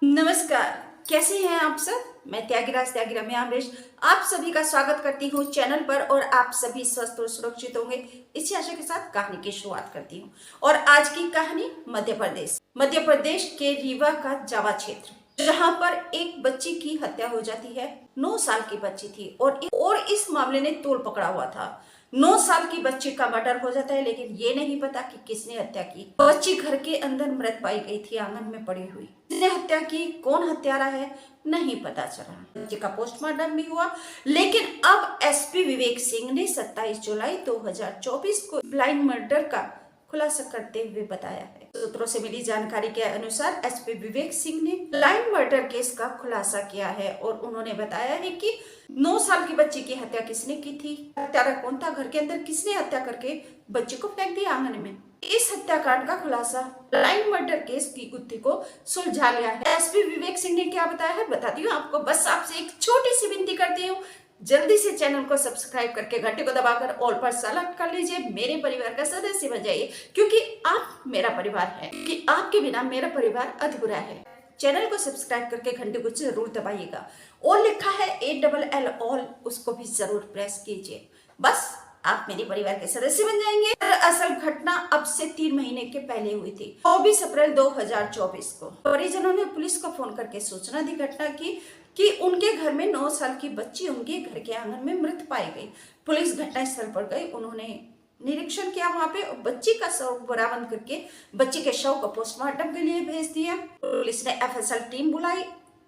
नमस्कार। कैसे हैं आप सब? मैं त्यागीरा में आमरेश आप सभी का स्वागत करती हूँ चैनल पर और आप सभी स्वस्थ और सुरक्षित होंगे इसी आशा के साथ कहानी की शुरुआत करती हूँ। और आज की कहानी मध्य प्रदेश के रीवा का जावा क्षेत्र, जहाँ पर एक बच्ची की हत्या हो जाती है। 9 साल की बच्ची थी और इस मामले ने तूल पकड़ा हुआ था। 9 साल की बच्ची का मर्डर हो जाता है, लेकिन ये नहीं पता कि किसने हत्या की। बच्ची घर के अंदर मृत पाई गई थी, आंगन में पड़ी हुई। किसने हत्या की, कौन हत्यारा है, नहीं पता चला। बच्ची का पोस्टमार्टम भी हुआ, लेकिन अब एसपी विवेक सिंह ने 27 जुलाई 2024 को ब्लाइंड मर्डर का खुलासा करते हुए बताया है। सूत्रों से मिली जानकारी के अनुसार एसपी विवेक सिंह ने ब्लाइंड मर्डर केस का खुलासा किया है और उन्होंने बताया है कि 9 साल की बच्ची की हत्या किसने की थी, हत्यारा कौन था, घर के अंदर किसने हत्या करके बच्ची को फेंक दिया आंगन में। इस हत्याकांड का खुलासा ब्लाइंड मर्डर केस की गुत्थी को सुलझा लिया है। एसपी विवेक सिंह ने क्या बताया है बताती हूँ आपको। बस आपसे एक छोटी सी विनती करती हूँ, जल्दी से चैनल को सब्सक्राइब करके घंटे को दबाकर ऑल पर सेलेक्ट कर लीजिए। मेरे परिवार का सदस्य बन जाइए, क्योंकि आप मेरा परिवार है, कि आपके बिना मेरा परिवार अधूरा है। चैनल को सब्सक्राइब करके घंटे को जरूर दबाइएगा। और लिखा है ALL ऑल, उसको भी जरूर प्रेस कीजिए। बस आप मेरे परिवार के सदस्य बन जाएंगे। असल घटना अब से 3 महीने के पहले हुई थी। 24 अप्रैल 2024 को परिजनों ने पुलिस को फोन करके सूचना दी घटना की कि उनके घर में 9 साल की बच्ची उनके घर के आंगन में मृत पाई गई। पुलिस घटनास्थल पर गई, उन्होंने निरीक्षण किया वहां पे, बच्ची का शव बरामद करके बच्ची के शव को पोस्टमार्टम के लिए भेज दिया। पुलिस ने FSL टीम बुलाई।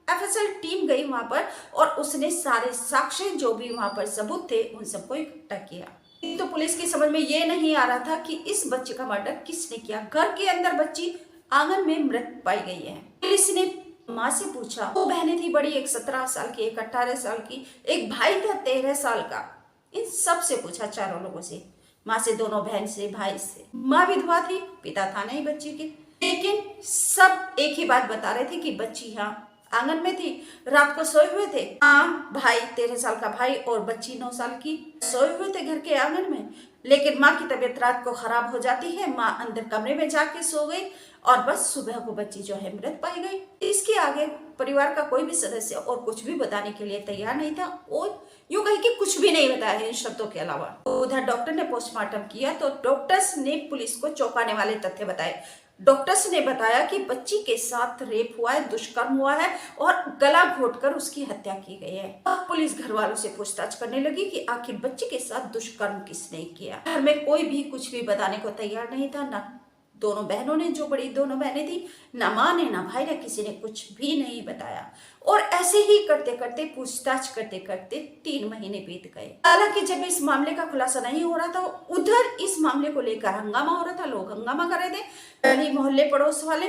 FSL टीम गई वहां पर और उसने सारे साक्ष्य जो भी वहां पर सबूत थे उन सबको इकट्ठा किया। तो पुलिस की समझ में ये नहीं आ रहा था कि इस बच्चे का मर्डर किसने किया। घर के अंदर बच्ची आंगन में मृत पाई गई है। पुलिस ने माँ से पूछा, 2 बहनें थी बड़ी, एक 17 साल की, एक 18 साल की, एक भाई था 13 साल का। इन सब से पूछा, चारों लोगों से, माँ से, दोनों बहन से, भाई से। माँ विधवा थी, पिता था नहीं बच्ची के, लेकिन सब एक ही बात बता रहे थे कि बच्ची यहाँ आंगन में थी, रात को सोए हुए थे। माँ, भाई, 13 साल का भाई और बच्ची 9 साल की सोए हुए थे घर के आंगन में। लेकिन माँ की तबीयत रात को खराब हो जाती है, माँ अंदर कमरे में जाके सो गई और बस सुबह को बच्ची जो है मृत पाई गई। इसके आगे परिवार का कोई भी सदस्य और कुछ भी बताने के लिए तैयार नहीं था और यूं कही कि कुछ भी नहीं बताया है इन शब्दों के अलावा। उधर डॉक्टर ने पोस्टमार्टम किया तो डॉक्टर्स ने पुलिस को चौंकाने वाले तथ्य बताए। डॉक्टर्स ने बताया कि बच्ची के साथ रेप हुआ है, दुष्कर्म हुआ है और गला घोटकर उसकी हत्या की गई है। अब पुलिस घर वालों से पूछताछ करने लगी कि आखिर बच्ची के साथ दुष्कर्म किसने किया। घर में कोई भी कुछ भी बताने को तैयार नहीं था। ना दोनों बहनों ने, जो बड़ी दोनों बहनें थी, ना माँ ने, ना भाई ने, किसी ने कुछ भी नहीं बताया। और ऐसे ही करते करते, पूछताछ करते करते 3 महीने बीत गए। हालांकि जब इस मामले का खुलासा नहीं हो रहा था, उधर इस मामले को लेकर हंगामा हो रहा था। लोग हंगामा कर रहे थे, गली मोहल्ले पड़ोस वाले,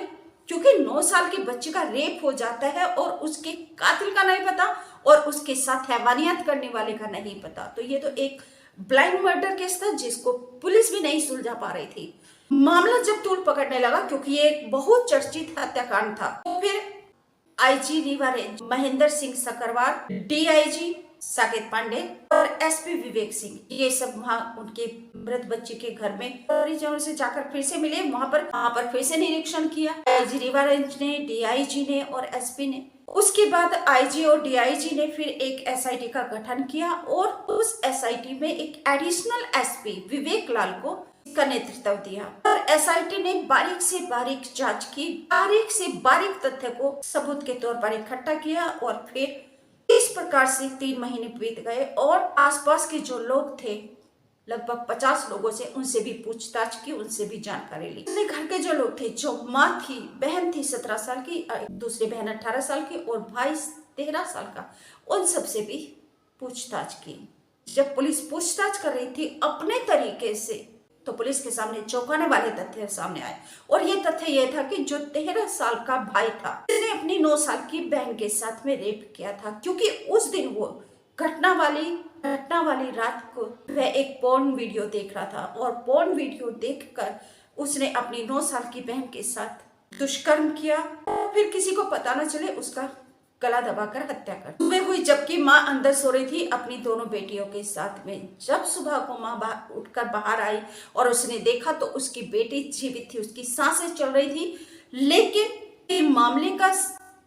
क्योंकि 9 साल की बच्ची का रेप हो जाता है और उसके कातिल का नहीं पता और उसके साथ हैवानियत करने वाले का नहीं पता। तो ये तो एक ब्लाइंड मर्डर केस था जिसको पुलिस भी नहीं सुलझा पा रही थी। मामला जब तूल पकड़ने लगा, क्योंकि ये एक बहुत चर्चित हत्याकांड था, तो फिर IG Rewa range Mahendra Singh Sakarwar, DIG Saket Pande और SP विवेक सिंह, ये सब वहाँ उनके मृत बच्चे के घर में परिजनों से जाकर फिर से मिले। वहां पर फिर से निरीक्षण किया IG रीवा रेंज ने, DIG ने और SP ने। उसके बाद IG और DIG ने फिर एक SIT का गठन किया और उस SIT में एक एडिशनल SP विवेक लाल को का नेतृत्व दिया और SIT ने बारीक से बारीक जांच की, बारीक से बारीक तथ्य को सबूत के तौर पर इकट्ठा किया और फिर इस प्रकार से 3 महीने बीत गए और आसपास के जो लोग थे, लगभग 50 लोगों से, उनसे भी पूछताछ की, उनसे भी जानकारी ली। अपने घर के जो लोग थे, जो माँ थी, बहन थी 17 साल की, दूसरी बहन 18 साल की और भाई 13 साल का, उन सब से भी पूछताछ की। जब पुलिस पूछताछ कर रही थी अपने तरीके से, तो पुलिस के सामने चौंकाने वाले तथ्य सामने आए और ये तथ्य ये था कि जो 13 साल का भाई था, उसने अपनी 9 साल की बहन के साथ में रेप किया था, क्योंकि उस दिन वो घटना वाली रात को वह एक पोर्न वीडियो देख रहा था और पोर्न वीडियो देखकर उसने अपनी 9 साल की बहन के साथ दुष्कर्म किया और फिर किसी को पता न चले उसका गला दबाकर हत्या कर सुबह हुई, जबकि माँ अंदर सो रही थी अपनी दोनों बेटियों के साथ में। जब सुबह को माँ उठकर बाहर आई और उसने देखा तो उसकी बेटी जीवित थी, उसकी सांसें चल रही थी। लेकिन मामले का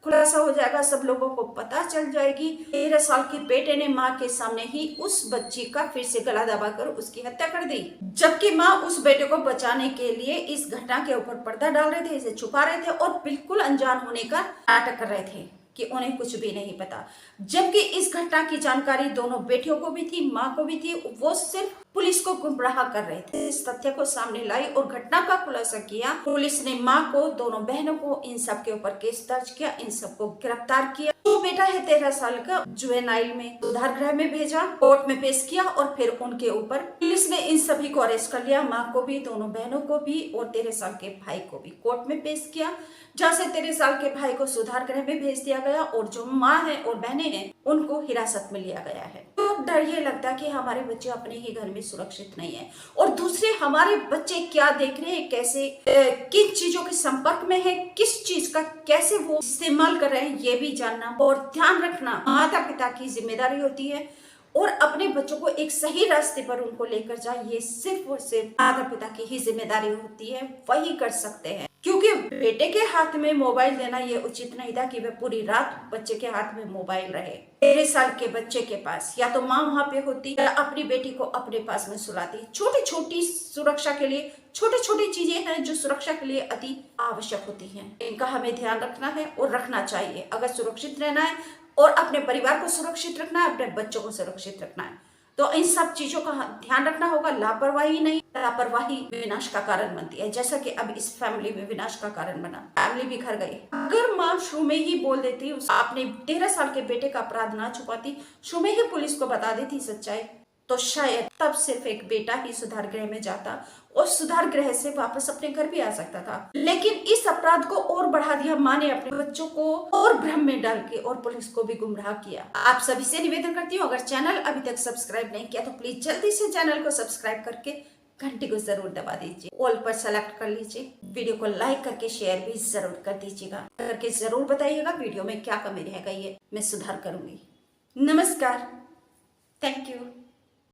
खुलासा हो जाएगा, सब लोगों को पता चल जाएगी। 13 साल के बेटे ने माँ के सामने ही उस बच्ची का फिर से गला दबाकर उसकी हत्या कर दी, जबकि माँ उस बेटे को बचाने के लिए इस घटना के ऊपर पर्दा डाल रहे थे, इसे छुपा रहे थे और बिल्कुल अनजान होने का नाटक कर रहे थे कि उन्हें कुछ भी नहीं पता। जबकि इस घटना की जानकारी दोनों बेटियों को भी थी, माँ को भी थी। वो सिर्फ पुलिस को गुमराह कर रहे थे। इस तथ्य को सामने लाई और घटना का खुलासा किया। पुलिस ने माँ को, दोनों बहनों को, इन सब के ऊपर केस दर्ज किया, इन सबको गिरफ्तार किया। तो बेटा है 13 साल का, जुवेनाइल में सुधार गृह में भेजा, कोर्ट में पेश किया और फिर उनके ऊपर पुलिस ने इन सभी को अरेस्ट कर लिया। माँ को भी, दोनों बहनों को भी और 13 साल के भाई को भी कोर्ट में पेश किया, जहाँ से 13 साल के भाई को सुधार गृह में भेज दिया गया और जो माँ है और बहनें हैं उनको हिरासत में लिया गया है। तो डर ये लगता है कि हमारे बच्चे अपने ही घर में सुरक्षित नहीं है और दूसरे हमारे बच्चे क्या देख रहे हैं, कैसे किन चीजों के संपर्क में है, किस चीज का कैसे वो इस्तेमाल कर रहे हैं, ये भी जानना और ध्यान रखना माता पिता की जिम्मेदारी होती है। और अपने बच्चों को एक सही रास्ते पर उनको लेकर जाए, ये सिर्फ और सिर्फ माता पिता की ही जिम्मेदारी होती है, वही कर सकते हैं। क्योंकि बेटे के हाथ में मोबाइल देना ये उचित नहीं था कि वह पूरी रात बच्चे के हाथ में मोबाइल रहे। 13 साल के बच्चे के पास या तो माँ वहां पे होती या अपनी बेटी को अपने पास में सुलाती। छोटी छोटी सुरक्षा के लिए छोटी छोटी चीजें हैं जो सुरक्षा के लिए अति आवश्यक होती हैं, इनका हमें ध्यान रखना है और रखना चाहिए। अगर सुरक्षित रहना है और अपने परिवार को सुरक्षित रखना है, अपने बच्चों को सुरक्षित रखना है, तो इन सब चीजों का ध्यान रखना होगा। लापरवाही नहीं, लापरवाही विनाश का कारण बनती है, जैसा कि अब इस फैमिली में विनाश का कारण बना, फैमिली बिखर गई। अगर माँ शुरू में ही बोल देती, अपने 13 साल के बेटे का अपराध ना छुपाती, शुरू में ही पुलिस को बता देती सच्चाई, तो शायद तब सिर्फ एक बेटा ही सुधार गृह में जाता और सुधार गृह से वापस अपने घर भी आ सकता था। लेकिन इस अपराध को और बढ़ा दिया माँ ने, अपने बच्चों को और भ्रम में डाल के और पुलिस को भी गुमराह किया। आप सभी से निवेदन करती हूँ, अगर चैनल अभी तक सब्सक्राइब नहीं किया तो प्लीज जल्दी से चैनल को सब्सक्राइब करके घंटी को जरूर दबा दीजिए, ऑल पर सेलेक्ट कर लीजिए, वीडियो को लाइक करके शेयर भी जरूर कर दीजिएगा, करके जरूर बताइएगा वीडियो में क्या कमी रह गई है, मैं सुधार करूंगी। नमस्कार, थैंक यू।